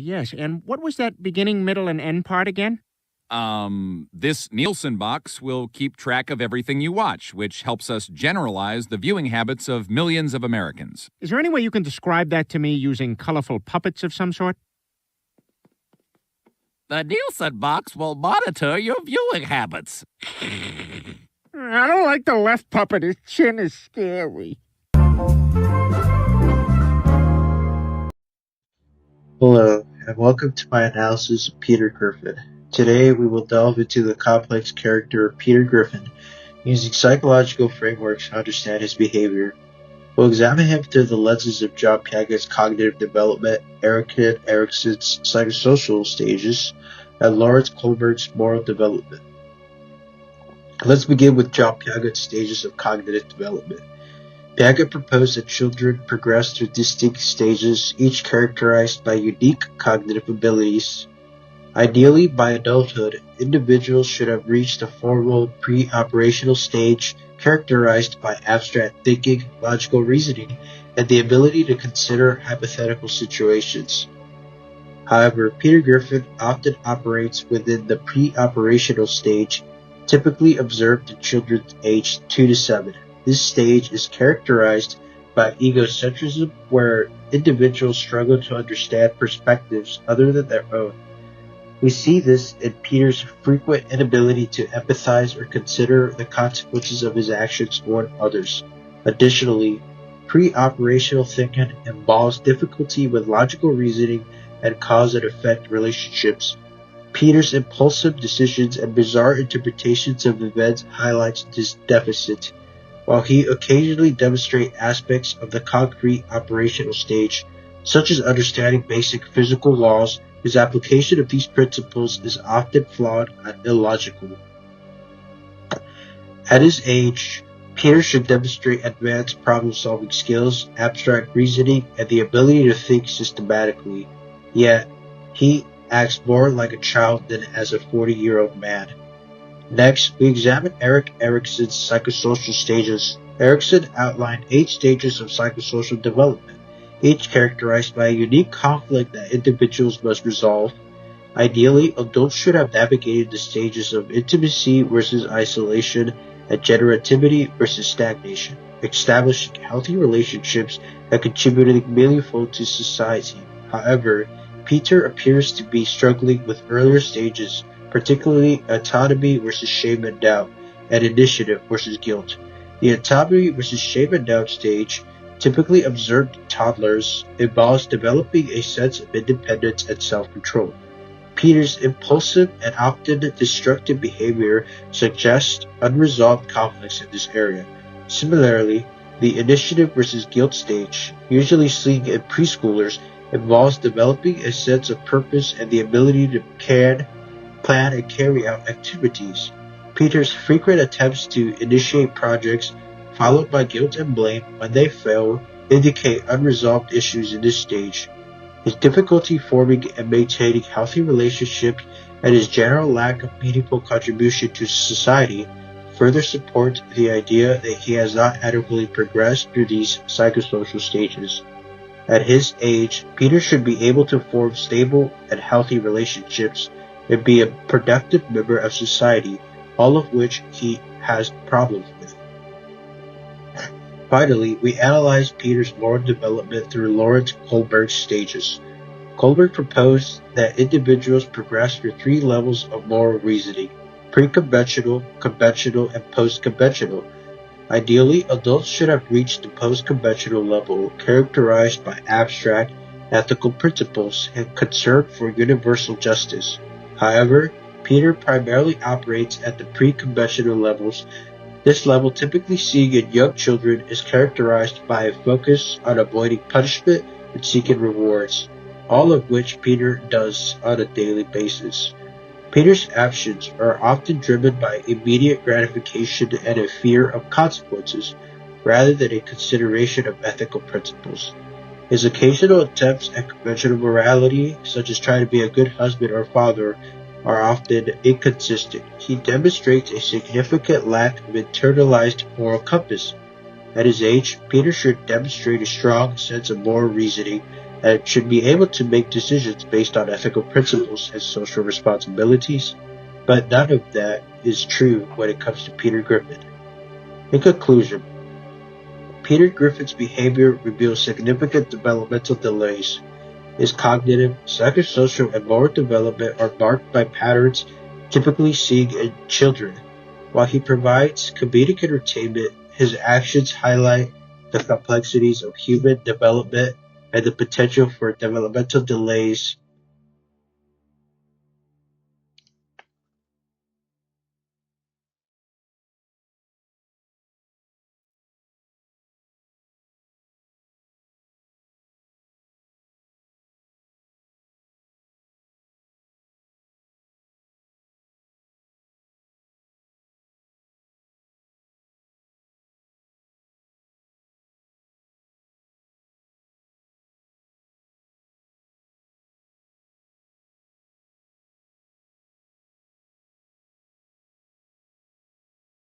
yes. And what was that beginning, middle, and end part again? This Nielsen box will keep track of everything you watch, which helps us generalize the viewing habits of millions of Americans. Is there any way you can describe that to me using colorful puppets of some sort? The Nielsen box will monitor your viewing habits. I don't like the left puppet. His chin is scary. Hello, and welcome to my analysis of Peter Griffin. Today we will delve into the complex character of Peter Griffin, using psychological frameworks to understand his behavior. We'll examine him through the lenses of John Piaget's cognitive development, Erikson's psychosocial stages, and Lawrence Kohlberg's moral development. Let's begin with John Piaget's stages of cognitive development. Piaget proposed that children progress through distinct stages, each characterized by unique cognitive abilities. Ideally, by adulthood, individuals should have reached a formal pre-operational stage characterized by abstract thinking, logical reasoning, and the ability to consider hypothetical situations. However, Peter Griffin often operates within the pre-operational stage, typically observed in children aged 2 to 7. This stage is characterized by egocentrism, where individuals struggle to understand perspectives other than their own. We see this in Peter's frequent inability to empathize or consider the consequences of his actions toward others. Additionally, pre-operational thinking involves difficulty with logical reasoning and cause and effect relationships. Peter's impulsive decisions and bizarre interpretations of events highlights this deficit. While he occasionally demonstrates aspects of the concrete operational stage, such as understanding basic physical laws, his application of these principles is often flawed and illogical. At his age, Peter should demonstrate advanced problem-solving skills, abstract reasoning, and the ability to think systematically. Yet, he acts more like a child than as a 40-year-old man. Next, we examine Erikson's psychosocial stages. Erikson outlined 8 stages of psychosocial development, each characterized by a unique conflict that individuals must resolve. Ideally, adults should have navigated the stages of intimacy versus isolation and generativity versus stagnation, establishing healthy relationships and contributing meaningfully to society. However, Peter appears to be struggling with earlier stages, particularly autonomy versus shame and doubt, and initiative versus guilt. The autonomy versus shame and doubt stage, typically observed in toddlers, involves developing a sense of independence and self-control. Peter's impulsive and often destructive behavior suggests unresolved conflicts in this area. Similarly, the initiative versus guilt stage, usually seen in preschoolers, involves developing a sense of purpose and the ability to plan and carry out activities. Peter's frequent attempts to initiate projects, followed by guilt and blame when they fail, indicate unresolved issues in this stage. His difficulty forming and maintaining healthy relationships and his general lack of meaningful contribution to society further support the idea that he has not adequately progressed through these psychosocial stages. At his age, Peter should be able to form stable and healthy relationships and be a productive member of society, all of which he has problems with. Finally, we analyze Peter's moral development through Lawrence Kohlberg's stages. Kohlberg proposed that individuals progress through 3 levels of moral reasoning: pre-conventional, conventional, and post-conventional. Ideally, adults should have reached the post-conventional level, characterized by abstract, ethical principles and concern for universal justice. However, Peter primarily operates at the pre-conventional levels. This level, typically seen in young children, is characterized by a focus on avoiding punishment and seeking rewards, all of which Peter does on a daily basis. Peter's actions are often driven by immediate gratification and a fear of consequences, rather than a consideration of ethical principles. His occasional attempts at conventional morality, such as trying to be a good husband or father, are often inconsistent. He demonstrates a significant lack of internalized moral compass. At his age, Peter should demonstrate a strong sense of moral reasoning and should be able to make decisions based on ethical principles and social responsibilities, but none of that is true when it comes to Peter Griffin. In conclusion, Peter Griffin's behavior reveals significant developmental delays. His cognitive, psychosocial, and moral development are marked by patterns typically seen in children. While he provides comedic entertainment, his actions highlight the complexities of human development and the potential for developmental delays